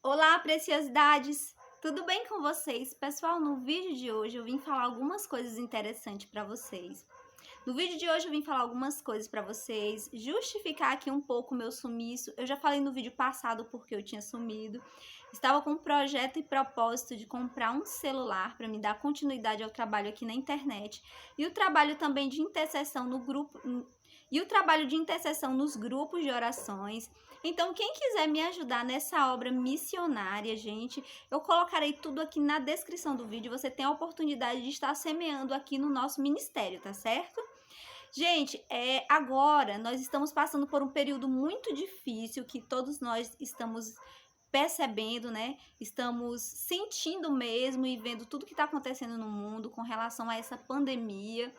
Olá, preciosidades! Tudo bem com vocês? Pessoal, no vídeo de hoje eu vim falar algumas coisas interessantes para vocês. No vídeo de hoje eu vim falar algumas coisas para vocês, justificar aqui um pouco o meu sumiço. Eu já falei no vídeo passado porque eu tinha sumido. Estava com um projeto e propósito de comprar um celular para me dar continuidade ao trabalho aqui na internet e o trabalho também de intercessão no grupo nos grupos de orações. Então, quem quiser me ajudar nessa obra missionária, gente, eu colocarei tudo aqui na descrição do vídeo. Você tem a oportunidade de estar semeando aqui no nosso ministério, tá certo? Gente, agora nós estamos passando por um período muito difícil que todos nós estamos percebendo, né? Estamos sentindo mesmo e vendo tudo que está acontecendo no mundo com relação a essa pandemia,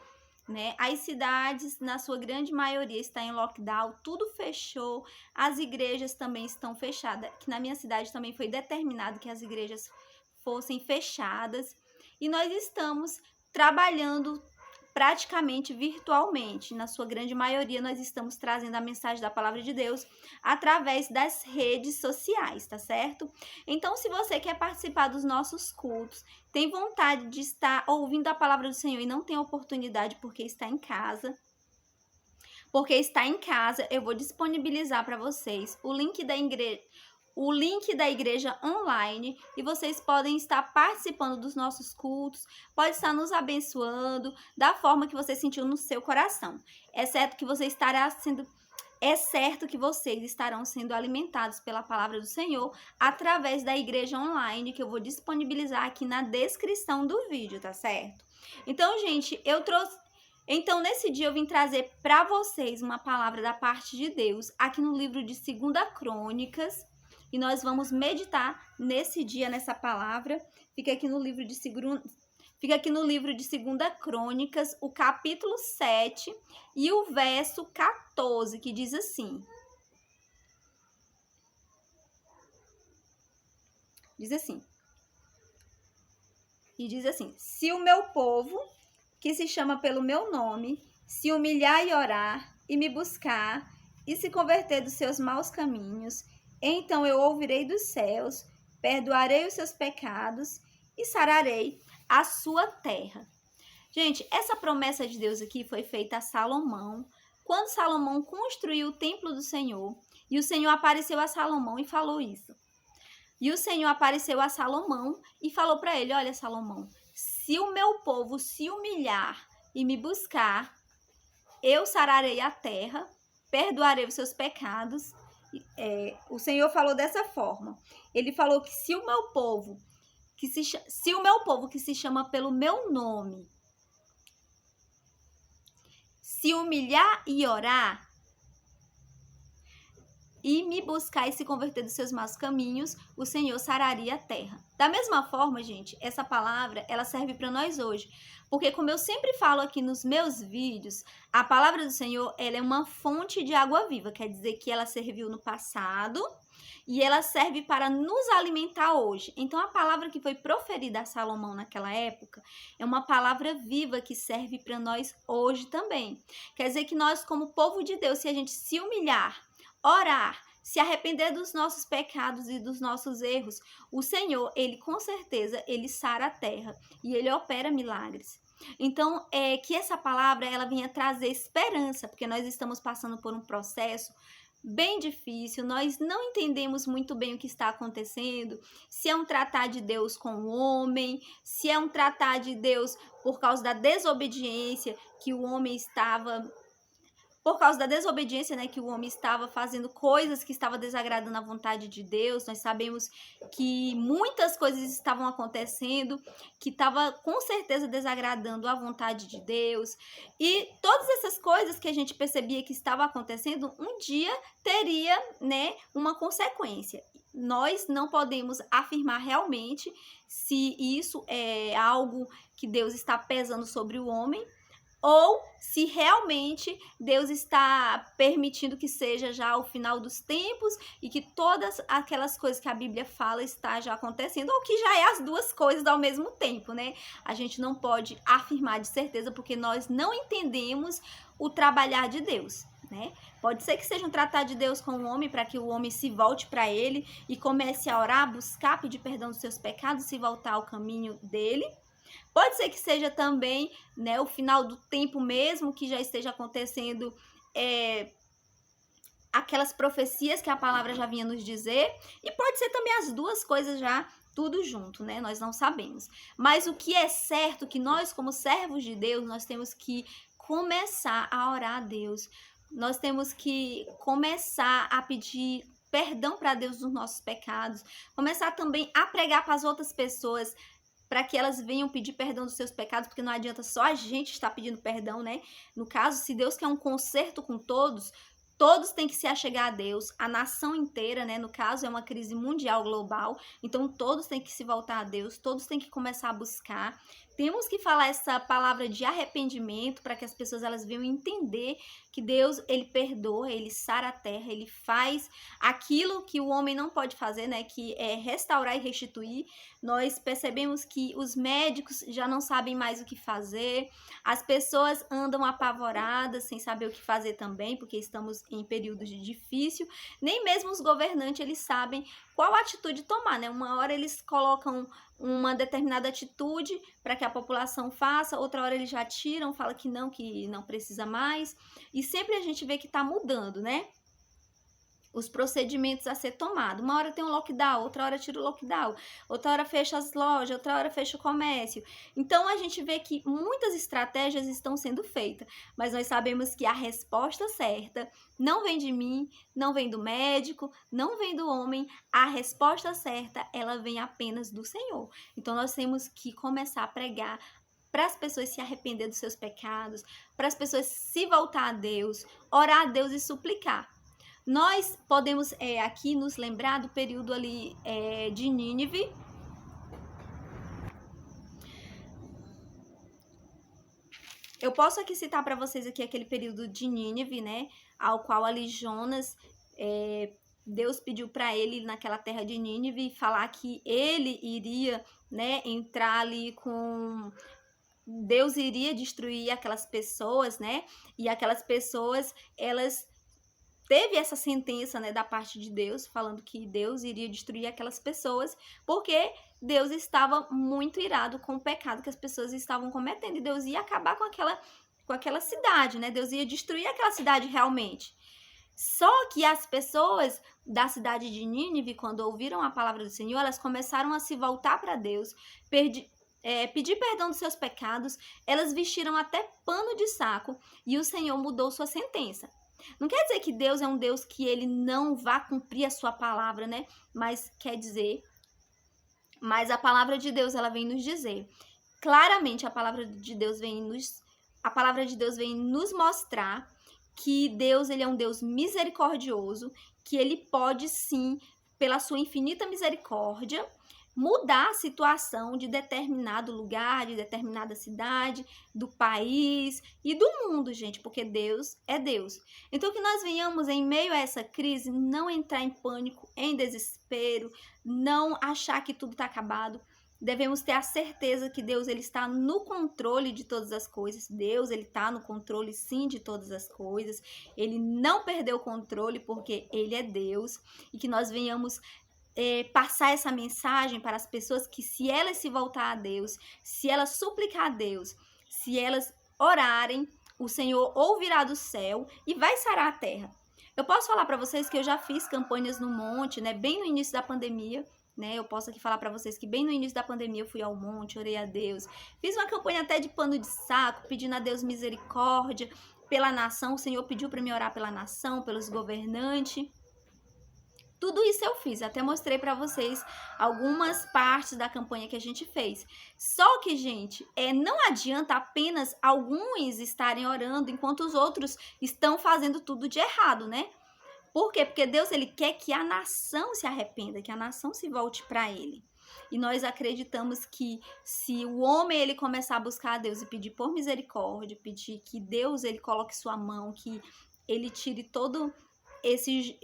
né? As cidades, na sua grande maioria, estão em lockdown, tudo fechou, as igrejas também estão fechadas, que na minha cidade também foi determinado que as igrejas fossem fechadas, e nós estamos trabalhando praticamente virtualmente. Na sua grande maioria, nós estamos trazendo a mensagem da palavra de Deus através das redes sociais, tá certo? Então, se você quer participar dos nossos cultos, tem vontade de estar ouvindo a palavra do Senhor e não tem oportunidade porque está em casa, eu vou disponibilizar para vocês o link da igreja online, e vocês podem estar participando dos nossos cultos, pode estar nos abençoando da forma que você sentiu no seu coração. É certo que vocês estarão sendo alimentados pela palavra do Senhor através da igreja online, que eu vou disponibilizar aqui na descrição do vídeo, tá certo? Então, gente, nesse dia eu vim trazer para vocês uma palavra da parte de Deus aqui no livro de 2 Crônicas, e nós vamos meditar nesse dia, nessa palavra. Fica aqui no livro de 2 Crônicas, o capítulo 7 e o verso 14, que diz assim. Diz assim: se o meu povo, que se chama pelo meu nome, se humilhar e orar, e me buscar, e se converter dos seus maus caminhos, então eu ouvirei dos céus, perdoarei os seus pecados e sararei a sua terra. Gente, essa promessa de Deus aqui foi feita a Salomão, quando Salomão construiu o templo do Senhor, e o Senhor apareceu a Salomão e falou isso. E o Senhor apareceu a Salomão e falou para ele: olha, Salomão, se o meu povo se humilhar e me buscar, eu sararei a terra, perdoarei os seus pecados. O Senhor falou dessa forma. Ele falou que se o meu povo que se chama pelo meu nome se humilhar e orar, e me buscar e se converter dos seus maus caminhos, o Senhor sararia a terra. Da mesma forma, gente, essa palavra, ela serve para nós hoje. Porque, como eu sempre falo aqui nos meus vídeos, a palavra do Senhor, ela é uma fonte de água viva. Quer dizer que ela serviu no passado e ela serve para nos alimentar hoje. Então, a palavra que foi proferida a Salomão naquela época é uma palavra viva que serve para nós hoje também. Quer dizer que nós, como povo de Deus, se a gente se humilhar, orar, se arrepender dos nossos pecados e dos nossos erros, o Senhor, ele com certeza, ele sara a terra e ele opera milagres. Então, que essa palavra, ela venha trazer esperança, porque nós estamos passando por um processo bem difícil, nós não entendemos muito bem o que está acontecendo, se é um tratar de Deus com o homem, se é um tratar de Deus por causa da desobediência que o homem estava... Por causa da desobediência, né, que o homem estava fazendo coisas que estavam desagradando a vontade de Deus. Nós sabemos que muitas coisas estavam acontecendo que estava com certeza desagradando a vontade de Deus. E todas essas coisas que a gente percebia que estava acontecendo, um dia teria, né, uma consequência. Nós não podemos afirmar realmente se isso é algo que Deus está pesando sobre o homem, ou se realmente Deus está permitindo que seja já o final dos tempos e que todas aquelas coisas que a Bíblia fala está já acontecendo, ou que já é as duas coisas ao mesmo tempo, né? A gente não pode afirmar de certeza porque nós não entendemos o trabalhar de Deus. né? Pode ser que seja um tratar de Deus com o homem para que o homem se volte para ele e comece a orar, buscar, pedir perdão dos seus pecados, se voltar ao caminho dele. Pode ser que seja também, né, o final do tempo mesmo, que já esteja acontecendo aquelas profecias que a palavra já vinha nos dizer. E pode ser também as duas coisas já tudo junto, né? Nós não sabemos. Mas o que é certo, que nós como servos de Deus, nós temos que começar a orar a Deus. Nós temos que começar a pedir perdão para Deus dos nossos pecados. Começar também a pregar para as outras pessoas, para que elas venham pedir perdão dos seus pecados, porque não adianta só a gente estar pedindo perdão, né? No caso, se Deus quer um conserto com todos, todos têm que se achegar a Deus, a nação inteira, né? No caso, é uma crise mundial, global, então todos têm que se voltar a Deus, todos têm que começar a buscar. Temos que falar essa palavra de arrependimento para que as pessoas elas venham entender que Deus, ele perdoa, ele sara a terra, ele faz aquilo que o homem não pode fazer, né? Que é restaurar e restituir. Nós percebemos que os médicos já não sabem mais o que fazer, as pessoas andam apavoradas, sem saber o que fazer também, porque estamos em períodos de difícil. Nem mesmo os governantes, eles sabem qual atitude tomar, né? Uma hora eles colocam uma determinada atitude para que a população faça, outra hora eles já tiram, falam que não precisa mais. E sempre a gente vê que está mudando, né? Os procedimentos a ser tomados. Uma hora tem um lockdown, outra hora tira o lockdown, outra hora fecha as lojas, outra hora fecha o comércio. Então a gente vê que muitas estratégias estão sendo feitas, mas nós sabemos que a resposta certa não vem de mim, não vem do médico, não vem do homem. A resposta certa, ela vem apenas do Senhor. Então nós temos que começar a pregar para as pessoas se arrepender dos seus pecados, para as pessoas se voltar a Deus, orar a Deus e suplicar. Nós podemos aqui nos lembrar do período ali de Nínive. Eu posso aqui citar para vocês aqui aquele período de Nínive, né? Ao qual ali Jonas, Deus pediu para ele naquela terra de Nínive falar que ele iria, né, entrar ali com... Deus iria destruir aquelas pessoas, né? E aquelas pessoas, elas... Teve essa sentença, né, da parte de Deus, falando que Deus iria destruir aquelas pessoas, porque Deus estava muito irado com o pecado que as pessoas estavam cometendo, e Deus ia acabar com aquela cidade, né? Deus ia destruir aquela cidade realmente. Só que as pessoas da cidade de Nínive, quando ouviram a palavra do Senhor, elas começaram a se voltar para Deus, pedir perdão dos seus pecados, elas vestiram até pano de saco, e o Senhor mudou sua sentença. Não quer dizer que Deus é um Deus que ele não vá cumprir a sua palavra, né? Mas a palavra de Deus, ela vem nos dizer. Claramente a palavra de Deus vem nos mostrar que Deus, ele é um Deus misericordioso, que ele pode sim, pela sua infinita misericórdia, mudar a situação de determinado lugar, de determinada cidade, do país e do mundo, gente, porque Deus é Deus. Então, que nós venhamos, em meio a essa crise, não entrar em pânico, em desespero, não achar que tudo está acabado. Devemos ter a certeza que Deus, ele está no controle de todas as coisas. Deus, ele está no controle, sim, de todas as coisas. Ele não perdeu o controle, porque ele é Deus. E que nós venhamos passar essa mensagem para as pessoas, que se elas se voltar a Deus, se elas suplicar a Deus, se elas orarem, o Senhor ouvirá do céu e vai sarar a terra. Eu posso falar para vocês que eu já fiz campanhas no monte, né, bem no início da pandemia, né? Eu posso aqui falar para vocês que bem no início da pandemia eu fui ao monte, orei a Deus, fiz uma campanha até de pano de saco, pedindo a Deus misericórdia pela nação. O Senhor pediu para me orar pela nação, pelos governantes. Tudo isso eu fiz, até mostrei para vocês algumas partes da campanha que a gente fez. Só que, gente, não adianta apenas alguns estarem orando enquanto os outros estão fazendo tudo de errado, né? Por quê? Porque Deus, ele quer que a nação se arrependa, que a nação se volte para ele. E nós acreditamos que se o homem ele começar a buscar a Deus e pedir por misericórdia, pedir que Deus ele coloque sua mão, que ele tire todo esse...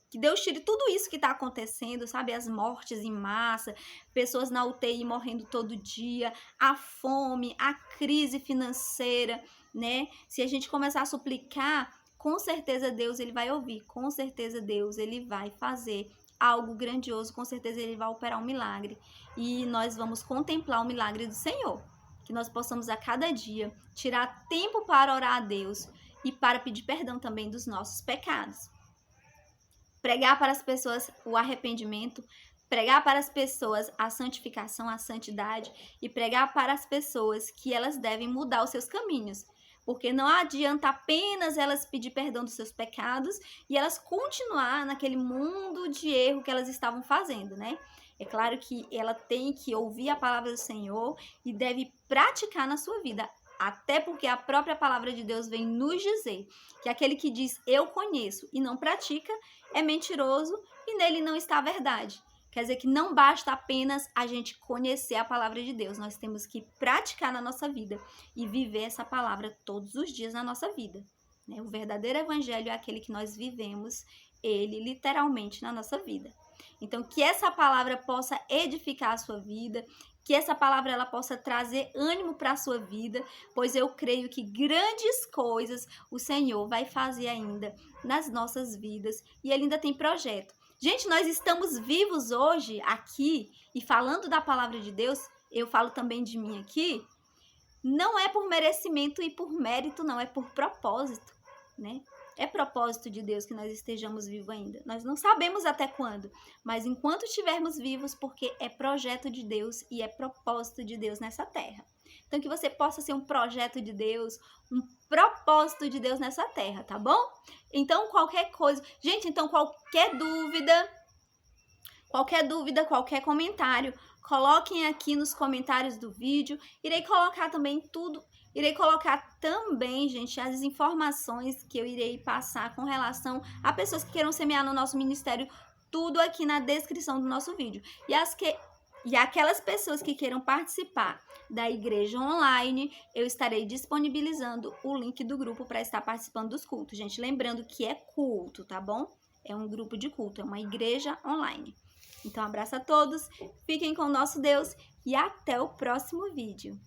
Que Deus tire tudo isso que está acontecendo, sabe? As mortes em massa, pessoas na UTI morrendo todo dia, a fome, a crise financeira, né? Se a gente começar a suplicar com certeza Deus ele vai ouvir, com certeza Deus ele vai fazer algo grandioso, com certeza ele vai operar um milagre e nós vamos contemplar o milagre do Senhor. Que nós possamos a cada dia tirar tempo para orar a Deus e para pedir perdão também dos nossos pecados. Pregar para as pessoas o arrependimento, pregar para as pessoas a santificação, a santidade e pregar para as pessoas que elas devem mudar os seus caminhos. Porque não adianta apenas elas pedir perdão dos seus pecados e elas continuar naquele mundo de erro que elas estavam fazendo, né? É claro que ela tem que ouvir a palavra do Senhor e deve praticar na sua vida. Até porque a própria palavra de Deus vem nos dizer que aquele que diz eu conheço e não pratica é mentiroso e nele não está a verdade. Quer dizer que não basta apenas a gente conhecer a palavra de Deus, nós temos que praticar na nossa vida e viver essa palavra todos os dias na nossa vida. Né? O verdadeiro evangelho é aquele que nós vivemos, ele literalmente na nossa vida. Então, que essa palavra possa edificar a sua vida, que essa palavra ela possa trazer ânimo para a sua vida, pois eu creio que grandes coisas o Senhor vai fazer ainda nas nossas vidas e ele ainda tem projeto. Gente, nós estamos vivos hoje aqui e falando da palavra de Deus, eu falo também de mim aqui, não é por merecimento e por mérito, não, é por propósito, né? É propósito de Deus que nós estejamos vivos ainda. Nós não sabemos até quando, mas enquanto estivermos vivos, porque é projeto de Deus e é propósito de Deus nessa terra. Então, que você possa ser um projeto de Deus, um propósito de Deus nessa terra, tá bom? Então, qualquer coisa... Gente, então, qualquer dúvida, qualquer comentário, coloquem aqui nos comentários do vídeo. Irei colocar também tudo... Irei colocar também, gente, as informações que eu irei passar com relação a pessoas que queiram semear no nosso ministério, tudo aqui na descrição do nosso vídeo. E aquelas pessoas que queiram participar da igreja online, eu estarei disponibilizando o link do grupo para estar participando dos cultos. Gente, lembrando que é culto, tá bom? É um grupo de culto, é uma igreja online. Então, abraço a todos, fiquem com o nosso Deus e até o próximo vídeo.